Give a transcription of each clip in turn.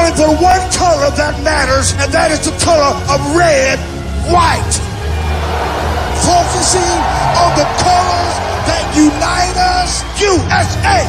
only the one color that matters, and that is the color of red, white. Focusing on the colors that unite us, USA.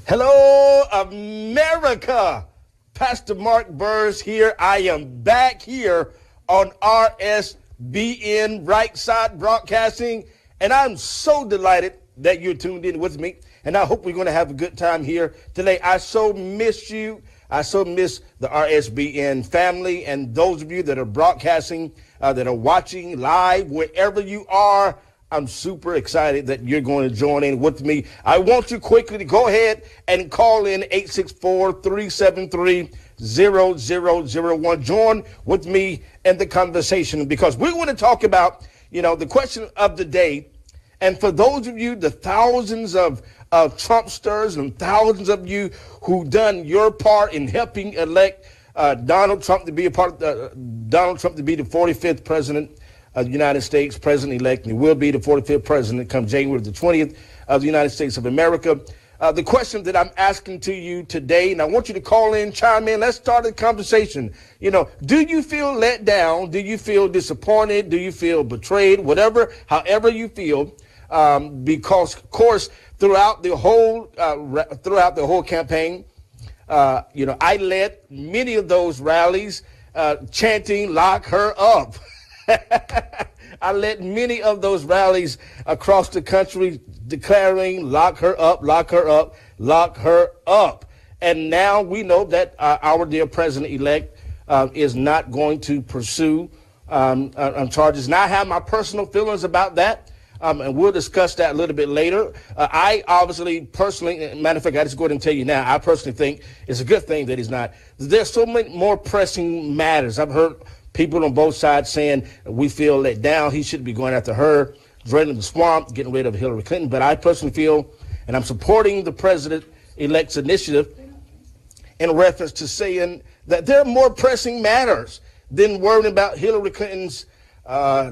Hello, America. Pastor Mark Burrs here. I am back here on RSBN, Right Side Broadcasting, and I'm so delighted that you're tuned in with me, and I hope we're going to have a good time here today. I so miss you. I so miss the RSBN family and those of you that are broadcasting, that are watching live, wherever you are. I'm super excited that you're going to join in with me. I want you quickly to go ahead and call in 864-373-0001. Join with me in the conversation because we want to talk about, the question of the day. And for those of you, the thousands of Trumpsters and thousands of you who done your part in helping elect Donald Trump to be the 45th president of the United States, president-elect, and he will be the 45th president come January the 20th of the United States of America. The question that I'm asking to you today, and I want you to call in, chime in, let's start a conversation. Do you feel let down? Do you feel disappointed? Do you feel betrayed? However you feel, because, of course, throughout the whole campaign, I led many of those rallies chanting, "Lock her up." I led many of those rallies across the country declaring, "Lock her up, lock her up, lock her up." And now we know that our dear president-elect is not going to pursue charges. Now I have my personal feelings about that, and we'll discuss that a little bit later. I obviously, personally, matter of fact, I just go ahead and tell you now, I personally think it's a good thing that he's not. There's so many more pressing matters. I've heard people on both sides saying we feel let down. He shouldn't be going after her, draining the swamp, getting rid of Hillary Clinton. But I personally feel, and I'm supporting the president-elect's initiative in reference to saying that there are more pressing matters than worrying about Hillary Clinton's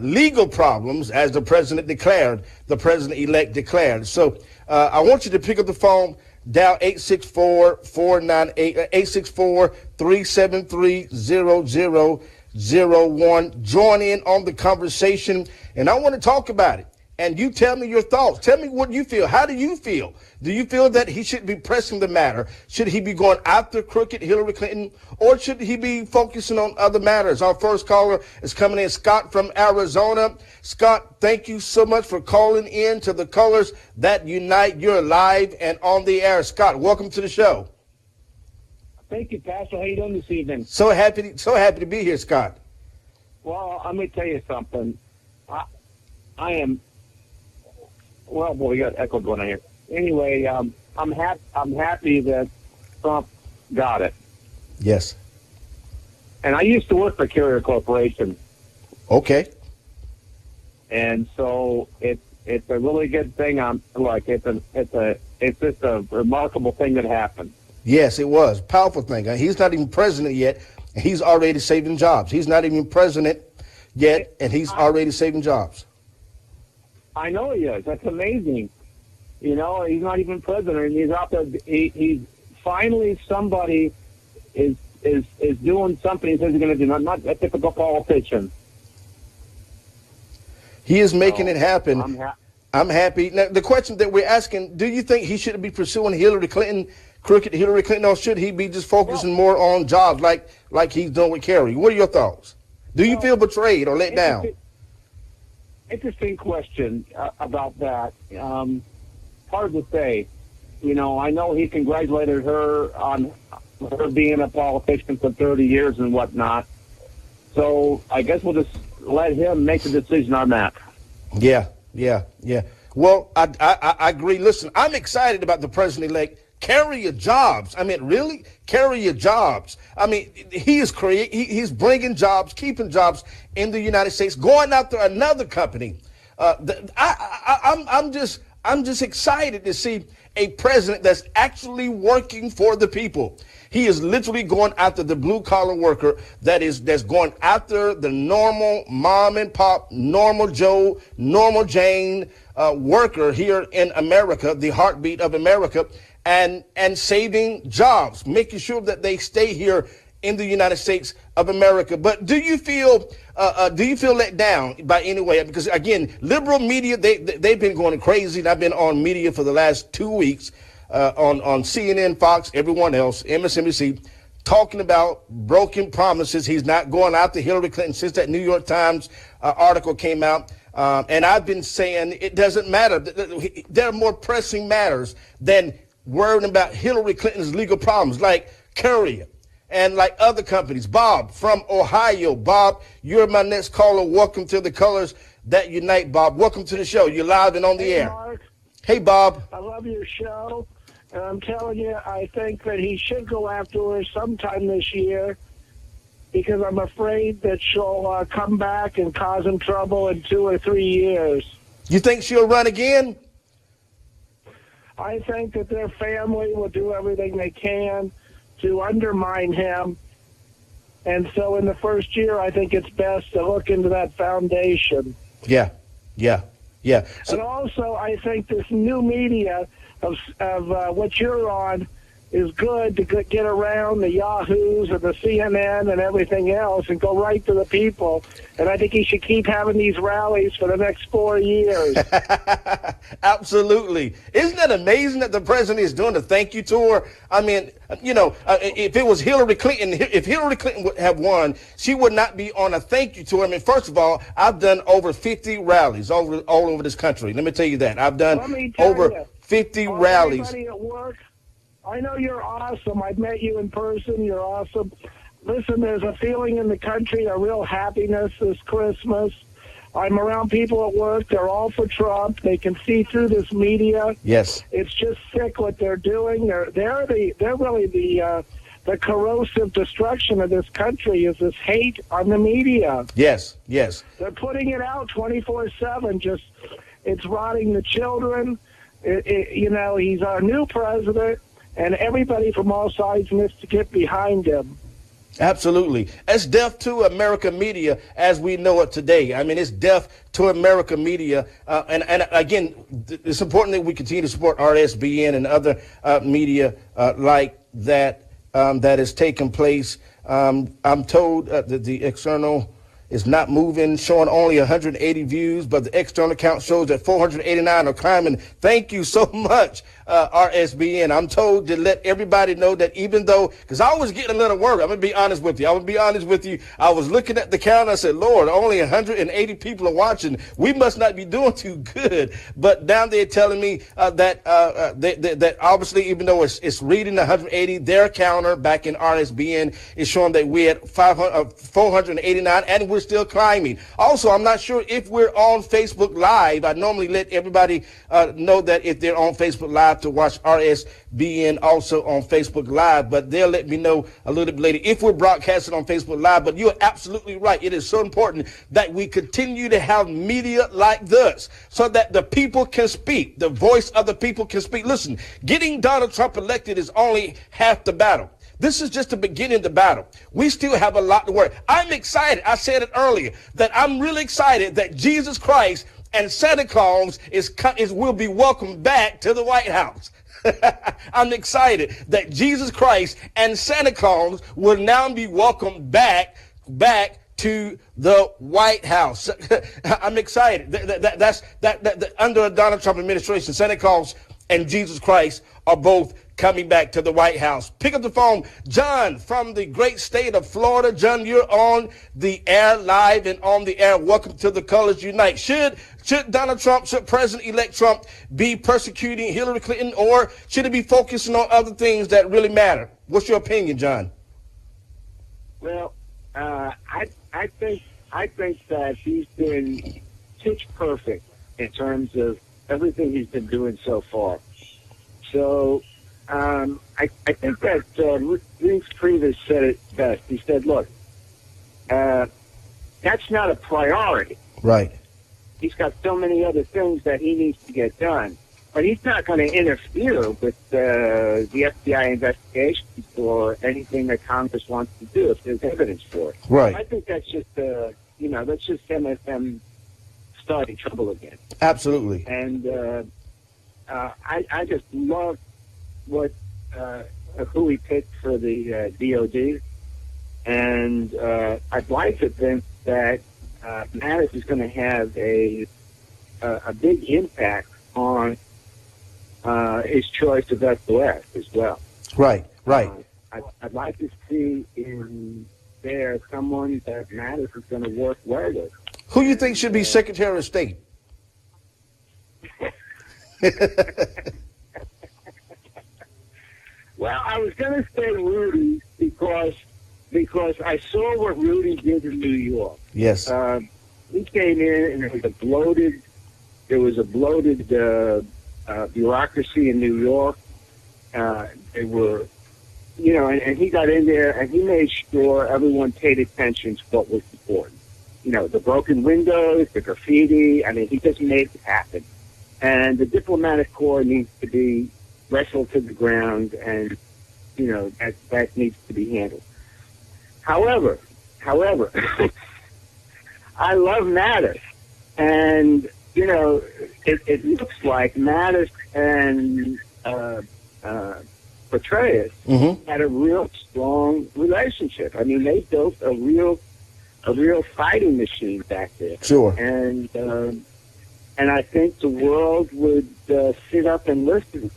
legal problems, as the president-elect declared. So I want you to pick up the phone, dial 864-373-0001. Join in on the conversation, and I want to talk about it. And you tell me your thoughts. Tell me what you feel. How do you feel? Do you feel that he should be pressing the matter? Should he be going after crooked Hillary Clinton, or should he be focusing on other matters? Our first caller is coming in, Scott from Arizona. Scott, thank you so much for calling in to the Colors That Unite. You're live and on the air. Scott, welcome to the show. Thank you, Pastor. How you doing this evening? So happy to be here, Scott. Well, let me tell you something. I am. Well, boy, we got echo going on here. Anyway, I'm happy that Trump got it. Yes. And I used to work for Carrier Corporation. Okay. And so it's a really good thing. It's just a remarkable thing that happened. Yes, it was. Powerful thing. He's not even president yet, and he's already saving jobs. He's not even president yet, and he's already saving jobs. I know he is. That's amazing. He's not even president. He's out there. He's finally somebody is doing something he says he's going to do. Not a typical politician. He is making it happen. I'm happy. Now, the question that we're asking, do you think he should be pursuing crooked Hillary Clinton, or should he be just focusing more on jobs like he's doing with Kerry? What are your thoughts? Do you feel betrayed or let down? Interesting question about that. Hard to say. I know he congratulated her on her being a politician for 30 years and whatnot. So I guess we'll just let him make the decision on that. Yeah. Well, I agree. Listen, I'm excited about the president-elect. Carry your jobs. I mean, really? Carry your jobs. I mean, he's bringing jobs, keeping jobs in the United States, going after another company. I'm just excited to see a president that's actually working for the people. He is literally going after the blue collar worker that's going after the normal mom and pop, normal Joe, normal Jane worker here in America, the heartbeat of America, and saving jobs, making sure that they stay here in the United States of America. But do you feel let down by any way? Because again, liberal media, they've been going crazy, and I've been on media for the last 2 weeks, on CNN, Fox, everyone else, MSNBC, talking about broken promises. He's not going after Hillary Clinton since that New York Times article came out. And I've been saying it doesn't matter. There are more pressing matters than worrying about Hillary Clinton's legal problems, like Courier and like other companies. Bob from Ohio. Bob, you're my next caller. Welcome to the Colors That Unite, Bob. Welcome to the show. You're live and on the air. Mark, Hey, Bob. I love your show. And I'm telling you, I think that he should go after her sometime this year, because I'm afraid that she'll come back and cause him trouble in 2 or 3 years. You think she'll run again? I think that their family will do everything they can to undermine him. And so in the first year, I think it's best to look into that foundation. Yeah. So, And also, I think this new media of what you're on is good to get around the Yahoos and the CNN and everything else and go right to the people. And I think he should keep having these rallies for the next 4 years. absolutely. Isn't that amazing that the president is doing a thank you tour? I mean, if it was Hillary Clinton, if Hillary Clinton would have won, she would not be on a thank you tour. I mean, first of all, I've done over 50 rallies all over this country. Let me tell you that. I've done over 50 rallies. Everybody at work, I know you're awesome. I've met you in person. You're awesome. Listen, there's a feeling in the country, a real happiness this Christmas. I'm around people at work. They're all for Trump. They can see through this media. Yes. It's just sick what they're doing. They're really the corrosive destruction of this country is this hate on the media. Yes. They're putting it out 24/7. Just it's rotting the children. He's our new president. And everybody from all sides needs to get behind him. Absolutely. It's death to America media as we know it today. I mean, it's death to America media. And again, it's important that we continue to support RSBN and other media like that that is taking place. I'm told that the external is not moving, showing only 180 views, but the external account shows that 489 are climbing. Thank you so much, RSBN. I'm told to let everybody know that even though, because I was getting a little worried, I'm going to be honest with you. I was looking at the count. I said, Lord, only 180 people are watching. We must not be doing too good. But now they're telling me that obviously, even though it's reading 180, their counter back in RSBN is showing that we're at 489, and we're still climbing. Also, I'm not sure if we're on Facebook Live. I normally let everybody know that if they're on Facebook Live to watch RSBN also on Facebook Live, but they'll let me know a little bit later if we're broadcasting on Facebook Live. But you're absolutely right. It is so important that we continue to have media like this so that the people can speak. The voice of the people can speak. Listen, getting Donald Trump elected is only half the battle. This is just the beginning of the battle. We still have a lot to work. I'm excited. I said it earlier that I'm really excited that Jesus Christ and Santa Claus will be welcomed back to the White House. I'm excited that Jesus Christ and Santa Claus will now be welcomed back to the White House. I'm excited. That's under a Donald Trump administration, Santa Claus and Jesus Christ are both coming back to the White House. Pick up the phone. John from the great state of Florida. John, you're on the air live and on the air. Welcome to the Colors Unite. Should Donald Trump, should President-elect Trump be persecuting Hillary Clinton, or should he be focusing on other things that really matter? What's your opinion, John? Well, I think that he's been pitch perfect in terms of everything he's been doing so far. So I think that Reince Priebus said it best. He said, look, that's not a priority. Right. He's got so many other things that he needs to get done. but he's not going to interfere with the FBI investigation or anything that Congress wants to do if there's evidence for it. Right. I think that's just, that's just them starting trouble again. Absolutely. And I just love who he picked for the DOD, and I'd like to think that Mattis is going to have a big impact on his choice of SOS as well. Right. I'd like to see in there someone that Mattis is going to work well with. Who you think should be Secretary of State? Well, I was going to say Rudy because I saw what Rudy did in New York. Yes. He came in and there was a bloated bureaucracy in New York. They were, and he got in there and he made sure everyone paid attention to what was important. The broken windows, the graffiti. I mean, he just made it happen. And the diplomatic corps needs to be wrestled to the ground, and that needs to be handled. However, I love Mattis, and it looks like Mattis and Petraeus had a real strong relationship. I mean, they built a real fighting machine back there. Sure. And I think the world would sit up and listen.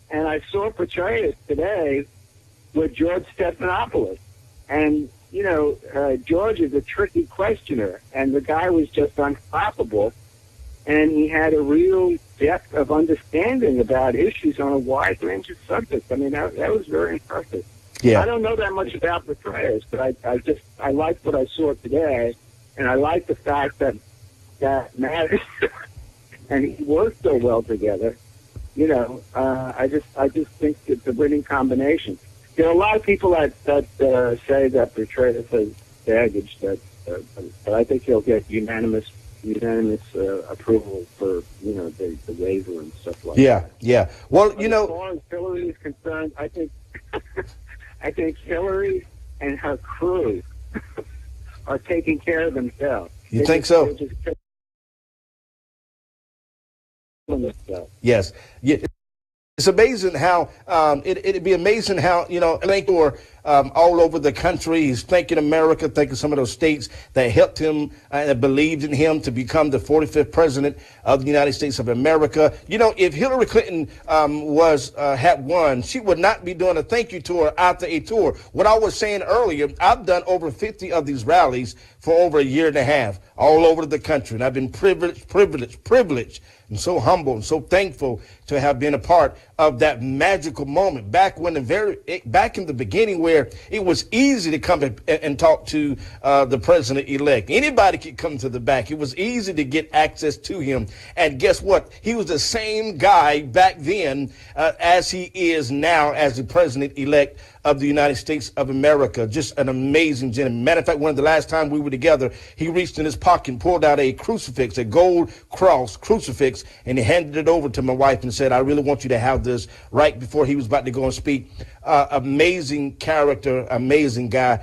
And I saw Petraeus today with George Stephanopoulos. And, George is a tricky questioner, and the guy was just unstoppable. And he had a real depth of understanding about issues on a wide range of subjects. I mean, that was very impressive. Yeah. I don't know that much about Petraeus, but I liked what I saw today, and I like the fact that Mattis and he worked so well together. I just think it's a winning combination. There are a lot of people that say that Petraeus has baggage, but I think he'll get unanimous approval for the waiver and stuff like that. Yeah. Well, As far as Hillary is concerned, I think Hillary and her crew are taking care of themselves. You think so? Yes. Yeah. It's amazing how it'd be amazing how thank for all over the country. He's thanking America, thanking some of those states that helped him and believed in him to become the 45th president of the United States of America. If Hillary Clinton had won, she would not be doing a thank you tour after a tour. What I was saying earlier, I've done over 50 of these rallies for over a year and a half all over the country, and I've been privileged. I'm so humble and so thankful to have been a part of that magical moment back in the beginning, where it was easy to come and talk to the president-elect. Anybody could come to the back. It was easy to get access to him. And guess what? He was the same guy back then as he is now as the president-elect of the United States of America. Just an amazing gentleman. Matter of fact, one of the last time we were together, he reached in his pocket and pulled out a crucifix, a gold cross crucifix, and he handed it over to my wife and said, "I really want you to have this," right before he was about to go and speak. Amazing character, amazing guy,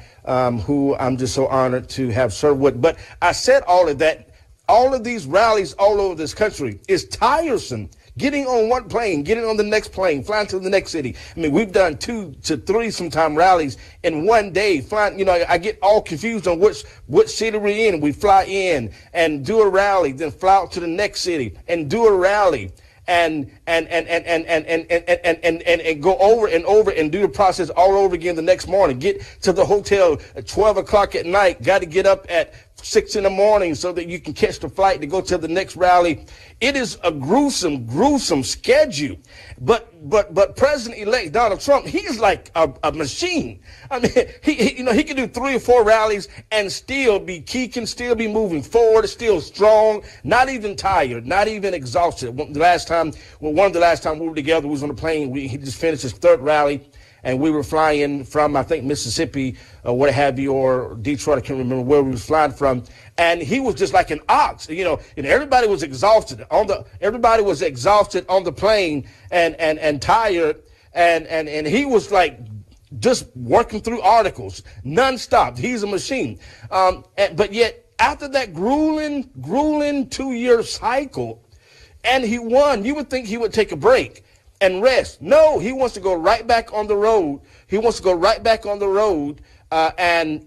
who I'm just so honored to have served with. But I said all of that. All of these rallies all over this country is tiresome. Getting on one plane, getting on the next plane, flying to the next city. I mean, we've done 2 to 3 sometime rallies in one day. Flying, I get all confused on which city we're in. We fly in and do a rally, then fly out to the next city and do a rally. And go over and over and do the process all over again the next morning. Get to the hotel at 12 o'clock at night. Got to get up at 6 in the morning so that you can catch the flight to go to the next rally. It is a gruesome schedule. But President-elect Donald Trump, he's like a machine. I mean, he can do 3 or 4 rallies and still be moving forward, still strong, not even tired, not even exhausted. One of the last time we were together, we was on the plane. He just finished his 3rd rally. and we were flying from, I think, Mississippi or what have you, or Detroit. I can't remember where we was flying from. And he was just like an ox, and everybody was exhausted everybody was exhausted on the plane and tired. And he was like just working through articles nonstop. He's a machine. But yet after that grueling 2-year cycle, and he won, you would think he would take a break and rest. No, he wants to go right back on the road. He wants to go right back on the road and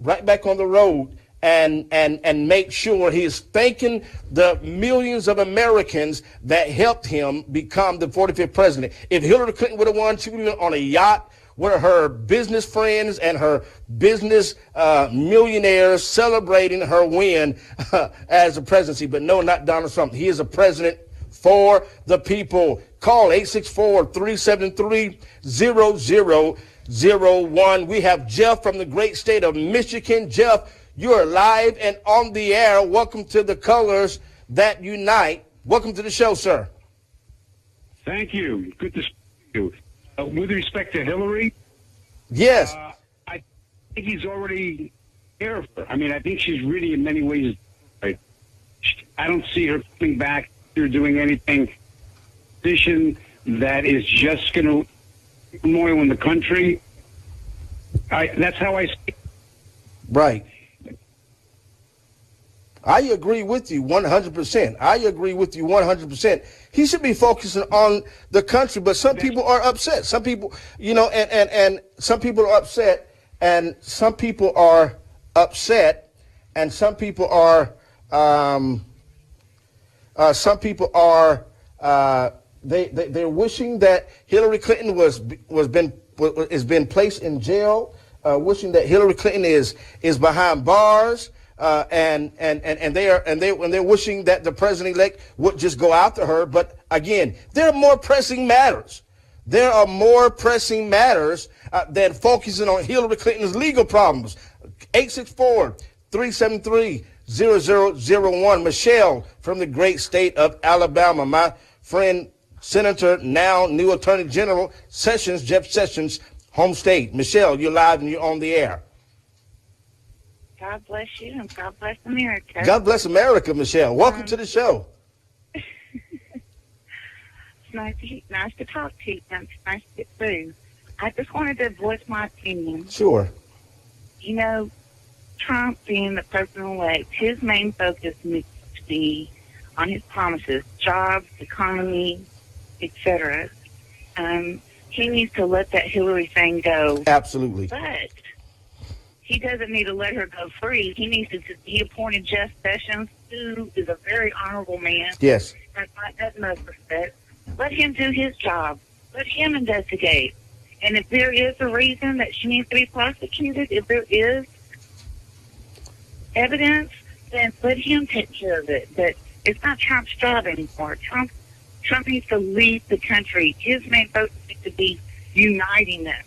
make sure he is thanking the millions of Americans that helped him become the 45th president. If Hillary Clinton would have won, she would have been on a yacht with her business friends and her business millionaires celebrating her win as a presidency. But no, not Donald Trump. He is a president for the people. Call 864-373-0001. We have Jeff from the great state of Michigan. Jeff, you are live and on the air. Welcome to the Colors That Unite. Welcome to the show, sir. Thank you. Good to speak to you. With respect to Hillary, yes, I think he's already there. I mean, I think she's really, in many ways, right. I don't see her coming back or doing anything position that is just going to turmoil in the country. That's how I see it. Right. I agree with you 100%. I agree with you 100%. He should be focusing on the country, but some people are upset. Some people, and some people are upset, and some people are upset, and some people are, they're wishing that Hillary Clinton is been placed in jail, wishing that Hillary Clinton is behind bars. And they're wishing that the president-elect would just go after her. But again, there are more pressing matters. There are more pressing matters than focusing on Hillary Clinton's legal problems. 864-373-0001. Michelle from the great state of Alabama. My friend, Senator, now new Attorney General Sessions, Jeff Sessions, home state. Michelle, you're live and you're on the air. God bless you and God bless America. God bless America, Michelle. Welcome to the show. It's nice to talk to you. It's nice to get through. I just wanted to voice my opinion. Sure. Trump being the president-elect, his main focus needs to be on his promises, jobs, economy, etc. He needs to let that Hillary thing go. Absolutely. But he doesn't need to let her go free. He needs to. He appointed Jeff Sessions, who is a very honorable man. Yes. Has utmost respect. Let him do his job. Let him investigate. And if there is a reason that she needs to be prosecuted, if there is evidence, then let him take care of it. But it's not Trump's job anymore. Trump needs to lead the country. His main focus needs to be uniting us.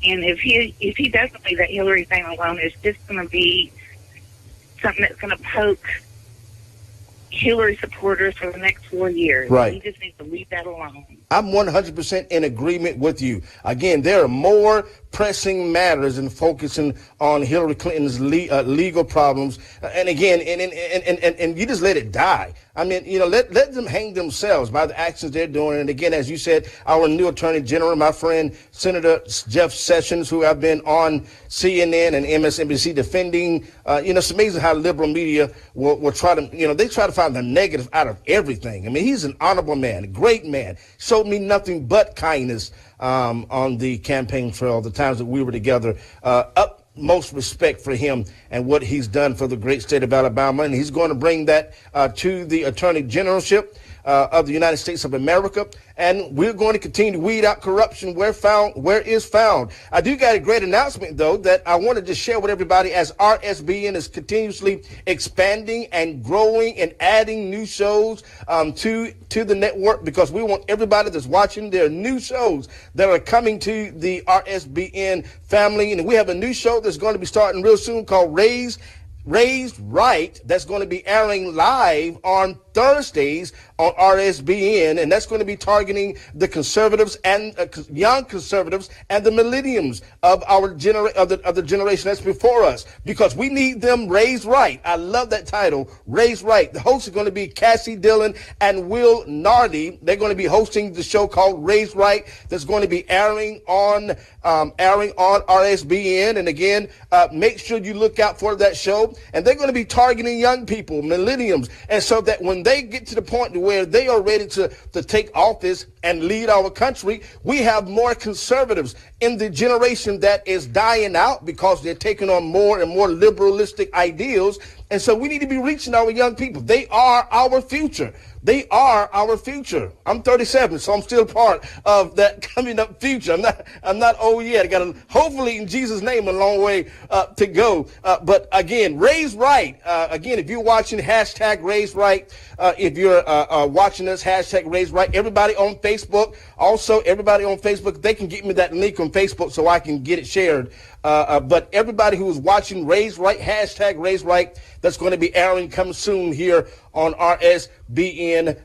And if he doesn't leave that Hillary thing alone, it's just going to be something that's going to poke Hillary supporters for the next 4 years. Right. He just needs to leave that alone. I'm 100% in agreement with you. Again, there are more pressing matters than focusing on Hillary Clinton's legal problems. And again, and you just let it die. I mean, let them hang themselves by the actions they're doing. And again, as you said, our new Attorney General, my friend Senator Jeff Sessions, who have been on CNN and MSNBC defending, it's amazing how liberal media will try to, they try to find the negative out of everything. I mean, he's an honorable man, a great man, showed me nothing but kindness on the campaign trail, the times that we were together. Utmost respect for him and what he's done for the great state of Alabama, and he's going to bring that to the Attorney Generalship of the United States of America, and we're going to continue to weed out corruption where is found. I do got a great announcement, though, that I wanted to share with everybody as RSBN is continuously expanding and growing and adding new shows to the network, because we want everybody that's watching. There are new shows that are coming to the RSBN family, and we have a new show that's going to be starting real soon called Raised Right, that's going to be airing live on Thursdays on RSBN, and that's going to be targeting the conservatives and young conservatives and the millenniums of our of the generation that's before us, because we need them raised right. I love that title, Raised Right. The hosts are going to be Cassie Dillon and Will Nardi. They're going to be hosting the show called Raised Right, that's going to be airing on RSBN. And again, make sure you look out for that show. And they're going to be targeting young people, millenniums, and so that when they get to the point where they are ready to take office and lead our country, we have more conservatives in the generation that is dying out because they're taking on more and more liberalistic ideals. And so we need to be reaching our young people. They are our future. They are our future. I'm 37, so I'm still part of that coming up future. I'm not old yet. I got hopefully in Jesus' name a long way to go. But again, Raised Right. Again, if you're watching, hashtag Raised Right. If you're watching us, hashtag Raised Right. Everybody on Facebook, also everybody on Facebook, they can get me that link on Facebook so I can get it shared. But everybody who is watching Raised Right, hashtag Raised Right, that's going to be airing coming soon here on RSBN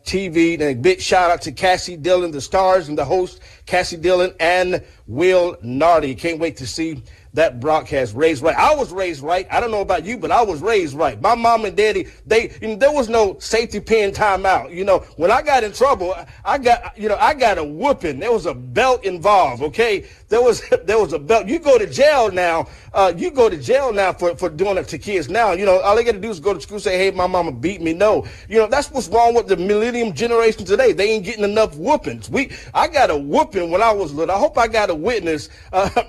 TV. And a big shout out to Cassie Dillon, the stars and the host, Cassie Dillon and Will Nardi. Can't wait to see that broadcast, Raised Right. I was raised right. I don't know about you, but I was raised right. My mom and daddy, there was no safety pin timeout. When I got in trouble, I got a whooping. There was a belt involved. Okay, there was a belt. You go to jail now. For doing it to kids now. All they got to do is go to school and say, "Hey, my mama beat me." No, that's what's wrong with the millennium generation today. They ain't getting enough whoopings. I got a whooping when I was little. I hope I got a witness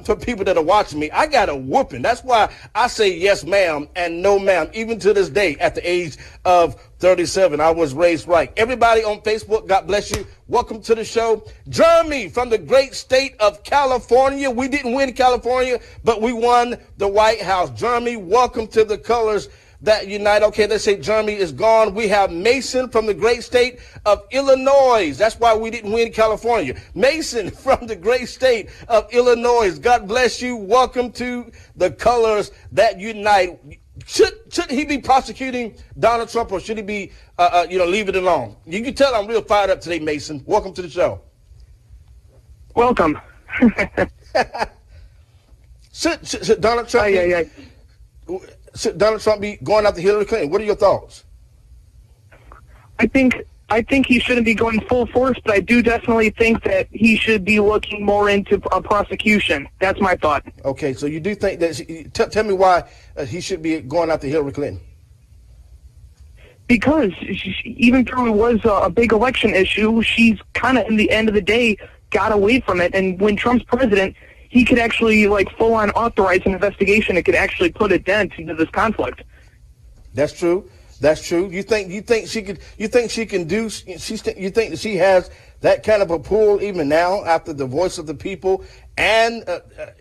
for people that are watching me. I got a whooping. That's why I say yes, ma'am, and no, ma'am. Even to this day, at the age of 37, I was raised right. Everybody on Facebook, God bless you. Welcome to the show. Jeremy from the great state of California. We didn't win California, but we won the White House. Jeremy, welcome to the Colors That Unite. Okay, let's say Jeremy is gone. We have Mason from the great state of Illinois. That's why we didn't win California. Mason from the great state of Illinois. God bless you. Welcome to the Colors That Unite. Should he be prosecuting Donald Trump, or should he be, leave it alone? You can tell I'm real fired up today, Mason. Welcome to the show. Welcome. Should Donald Trump? Should Donald Trump be going after Hillary Clinton? What are your thoughts? I think he shouldn't be going full force, but I do definitely think that he should be looking more into a prosecution. That's my thought. Okay, so you do think that? Tell me why he should be going after Hillary Clinton. Because even though it was a big election issue, she's kind of, in the end of the day, got away from it. And when Trump's president, he could actually full on authorize an investigation. It could actually put a dent into this conflict. That's true. That's true. You think she could? You think she can do? You think that she has that kind of a pull even now after the voice of the people? And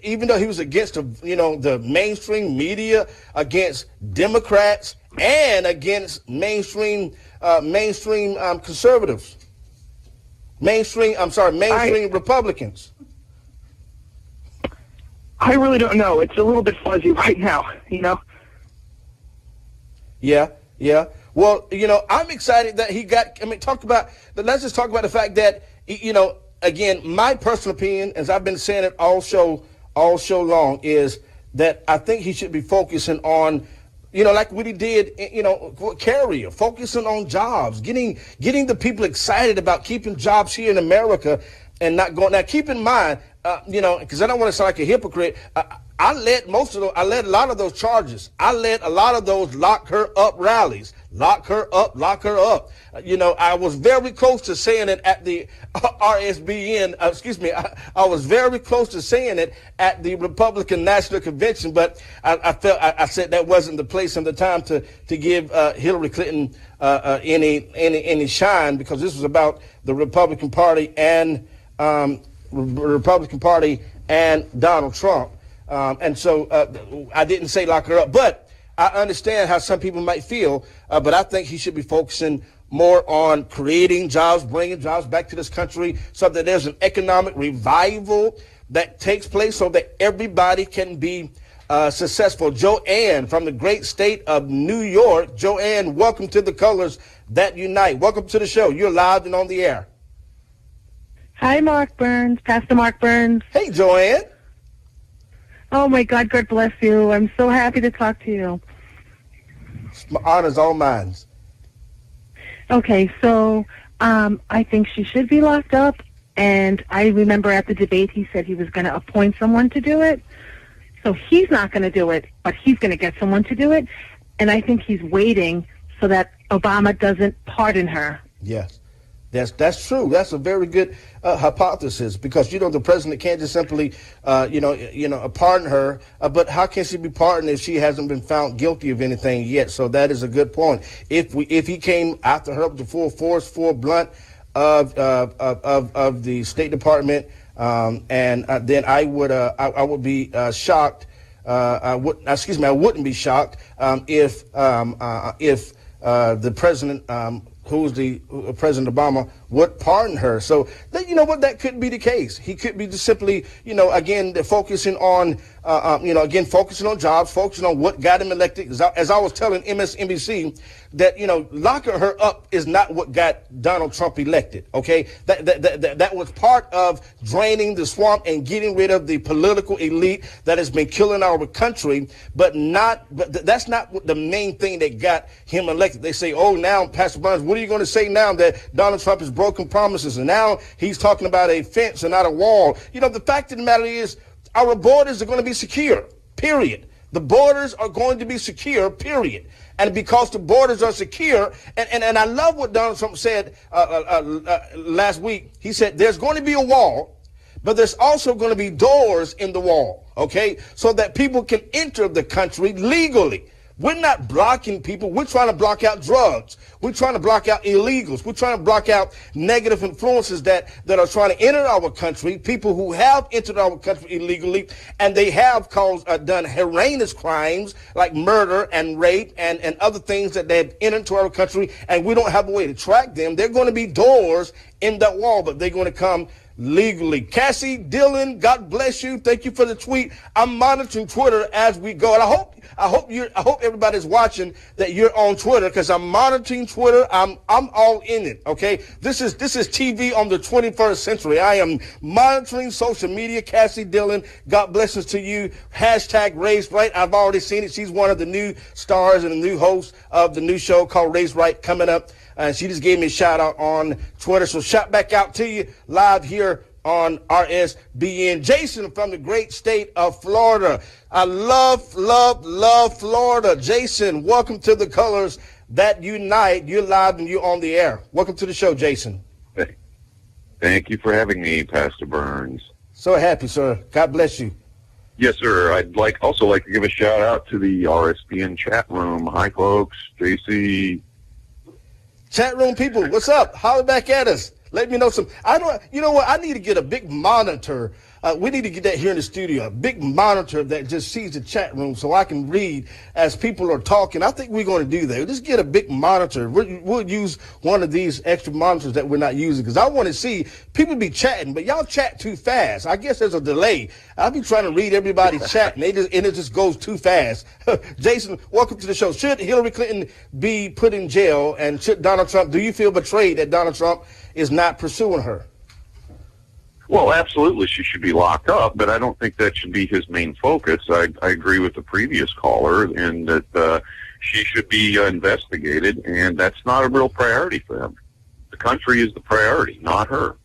even though he was against the mainstream media, against Democrats, and against mainstream conservatives, mainstream Republicans. I really don't know. It's a little bit fuzzy right now, Yeah. Well, I'm excited that he got. Let's just talk about the fact that, again, my personal opinion, as I've been saying it all show long, is that I think he should be focusing on, like what he did, Carrier, focusing on jobs, getting the people excited about keeping jobs here in America and not going. Now, keep in mind, because I don't want to sound like a hypocrite. I led a lot of those charges. I led a lot of those lock her up rallies. Lock her up. I was very close to saying it at the RSBN. I was very close to saying it at the Republican National Convention, but I said that wasn't the place and the time to give Hillary Clinton any shine, because this was about the Republican Party and Donald Trump. And so I didn't say lock her up, but I understand how some people might feel, but I think he should be focusing more on creating jobs, bringing jobs back to this country, so that there's an economic revival that takes place, so that everybody can be successful Joanne from the great state of New York. Joanne, welcome to the Colors That Unite. Welcome to the show. You're live and on the air. Hi, Mark Burns, Pastor Mark Burns. Hey, Joanne. Oh, my God, God bless you. I'm so happy to talk to you. My honor's all mine. Okay, so I think she should be locked up, and I remember at the debate he said he was going to appoint someone to do it. So he's not going to do it, but he's going to get someone to do it, and I think he's waiting so that Obama doesn't pardon her. Yes. That's true. That's a very good hypothesis because, the president can't just simply, pardon her. But how can she be pardoned if she hasn't been found guilty of anything yet? So that is a good point. If he came after her with the full force, full blunt of the State Department, then I would be shocked. I wouldn't be shocked if the president. Who's the President Obama would pardon her. So that couldn't be the case. He could be just simply, again, focusing on, focusing on jobs, focusing on what got him elected. As I was telling MSNBC that, locking her up is not what got Donald Trump elected. Okay. That was part of draining the swamp and getting rid of the political elite that has been killing our country, but that's not the main thing that got him elected. They say, oh, now, Pastor Burns, what are you going to say now that Donald Trump has broken promises and now he's talking about a fence and not a wall? The fact of the matter is our borders are going to be secure, period. The borders are going to be secure, period. And because the borders are secure, and I love what Donald Trump said last week. He said there's going to be a wall, but there's also going to be doors in the wall, okay, so that people can enter the country legally. We're not blocking people. We're trying to block out drugs. We're trying to block out illegals. We're trying to block out negative influences that are trying to enter our country, people who have entered our country illegally, and they have done heinous crimes like murder and rape and other things that they've entered into our country, and we don't have a way to track them. They're going to be doors in that wall, but they're going to come legally. Cassie Dillon, God bless you. Thank you for the tweet. I'm monitoring Twitter as we go, and I hope everybody's watching that you're on Twitter because I'm monitoring Twitter. I'm all in it. Okay, this is TV on the 21st century. I am monitoring social media. Cassie Dillon, God blessings to you. Hashtag Race Right. I've already seen it. She's one of the new stars and the new host of the new show called Race Right coming up. And she just gave me a shout out on Twitter. So shout back out to you live here on RSBN. Jason from the great state of Florida. I love Florida. Jason, welcome to the Colors That Unite. You're live and you're on the air. Welcome to the show, Jason. Thank you for having me, Pastor Burns. So happy, sir. God bless you. Yes, sir. I'd also like to give a shout out to the RSBN chat room. Hi, folks. JC. Chat room people, what's up? Holler back at us. Let me know some. You know what? I need to get a big monitor. We need to get that here in the studio, a big monitor that just sees the chat room so I can read as people are talking. I think we're going to do that. Just get a big monitor. We'll use one of these extra monitors that we're not using because I want to see people be chatting, but y'all chat too fast. I guess there's a delay. I'll be trying to read everybody's chat and it just goes too fast. Jason, welcome to the show. Should Hillary Clinton be put in jail and should Donald Trump, do you feel betrayed that Donald Trump is not pursuing her? Well, absolutely, she should be locked up, but I don't think that should be his main focus. I agree with the previous caller in that she should be investigated, and that's not a real priority for him. The country is the priority, not her.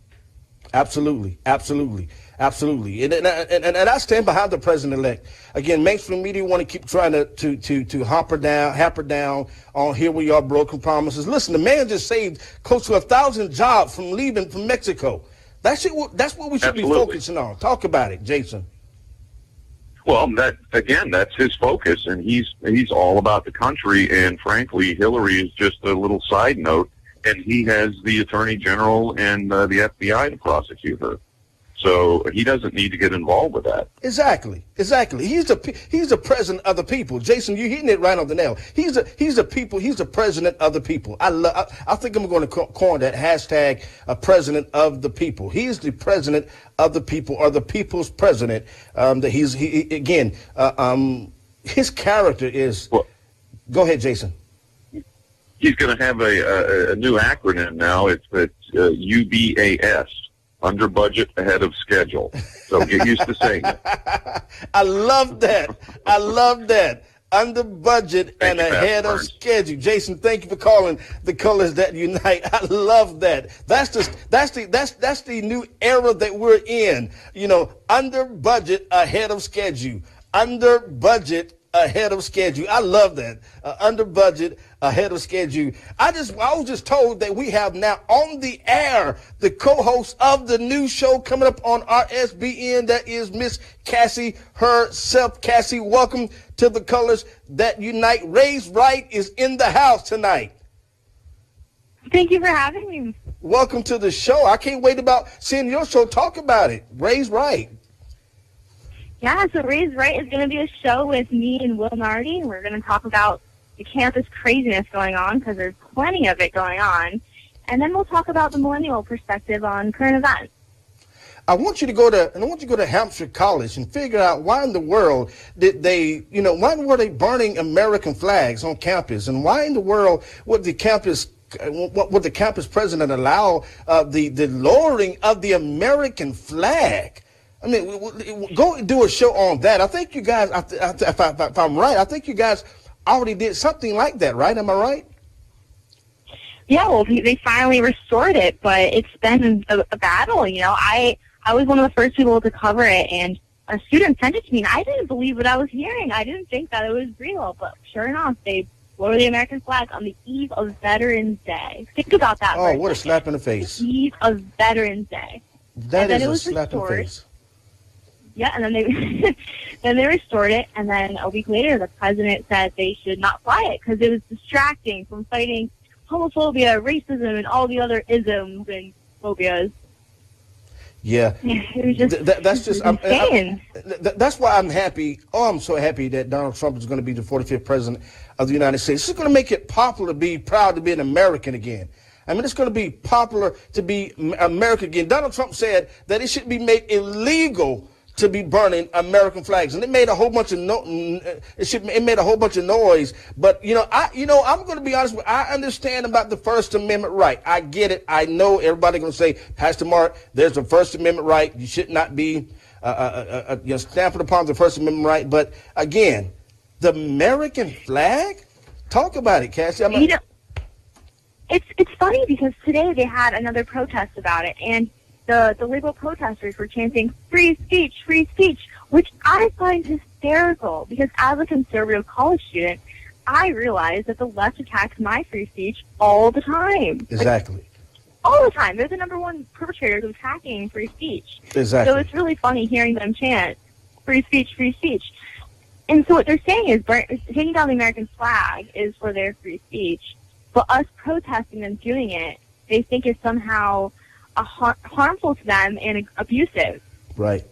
Absolutely. And I stand behind the president-elect. Again, mainstream media want to keep trying to hamper down on here we are broken promises. Listen, the man just saved close to 1,000 jobs from leaving from Mexico. That's what we should be focusing on. Talk about it, Jason. Well, that's his focus, and he's all about the country. And frankly, Hillary is just a little side note, and he has the Attorney General and the FBI to prosecute her. So he doesn't need to get involved with that. Exactly. He's the president of the people. Jason, you're hitting it right on the nail. He's the people. He's the president of the people. I think I'm going to coin that hashtag president of the people. He's the president of the people, or the people's president. His character is. Well, go ahead, Jason. He's going to have a new acronym now. It's UBAS. Under budget, ahead of schedule. So get used to saying it. I love that. Under budget and ahead of schedule. Jason, thank you for calling the Colors That Unite. I love that. That's the new era that we're in. Under budget, ahead of schedule. Under budget, ahead of schedule. I love that. Under budget, ahead of schedule. I was just told that we have now on the air the co-host of the new show coming up on RSBN. That is Miss Cassie herself. Cassie, welcome to the Colors That Unite. Raised Right is in the house tonight. Thank you for having me. Welcome to the show. I can't wait about seeing your show. Talk about it. Raised Right. Yeah, so Raised Right is going to be a show with me and Will Nardi. We're going to talk about the campus craziness going on, because there's plenty of it going on. And then we'll talk about the millennial perspective on current events. I want you to go to Hampshire College and figure out why in the world why were they burning American flags on campus, and why in the world would the campus president allow the lowering of the American flag? I mean, go do a show on that. I think you guys, if I'm right, I think you guys already did something like that, right? Am I right? Yeah, well, they finally restored it, but it's been a battle. I was one of the first people to cover it, and a student sent it to me, and I didn't believe what I was hearing. I didn't think that it was real, but sure enough, they lowered the American flag on the eve of Veterans Day. Think about that. Oh, what a slap in the face. The eve of Veterans Day. That is a slap in the face. Yeah, and then they restored it, and then a week later, the president said they should not fly it because it was distracting from fighting homophobia, racism, and all the other isms and phobias. Yeah, it was just that's just insane. That's why I'm happy. Oh, I'm so happy that Donald Trump is going to be the 45th president of the United States. It's going to make it popular to be proud to be an American again. I mean, it's going to be popular to be American again. Donald Trump said that it should be made illegal to be burning American flags, and it made a whole bunch of it made a whole bunch of noise. But I'm going to be honest with you. I understand about the First Amendment right. I get it. I know everybody's going to say, Pastor Mark, there's a First Amendment right. You should not be stamping upon the First Amendment right. But again, the American flag. Talk about it, Cassie. It's funny because today they had another protest about it, and the liberal protesters were chanting free speech, which I find hysterical because as a conservative college student, I realize that the left attacks my free speech all the time. Exactly. All the time. They're the number one perpetrators of attacking free speech. Exactly. So it's really funny hearing them chant free speech, free speech. And so what they're saying is taking down the American flag is for their free speech, but us protesting them doing it, they think is somehow harmful to them and abusive. Right.